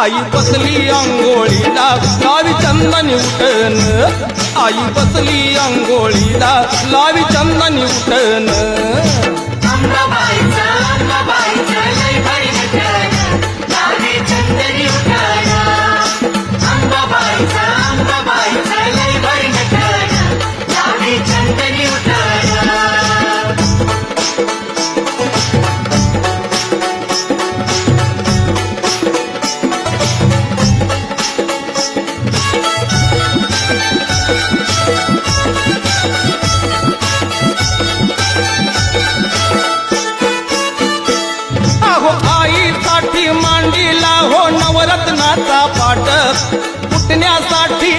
आई बसली अंघोळीला लावी चंदनी उठन, आई बसली अंघोळीला लावी चंदनी उठन. अंबाबाईचा लय भारी नटन, लावी चंदनी उठन. अंबाबाईचा लय भारी नटन, लावी चंदनी उठन. अहो आईसाठी मांडीला हो नवरत्नाचा पाट, पुतण्यासाठी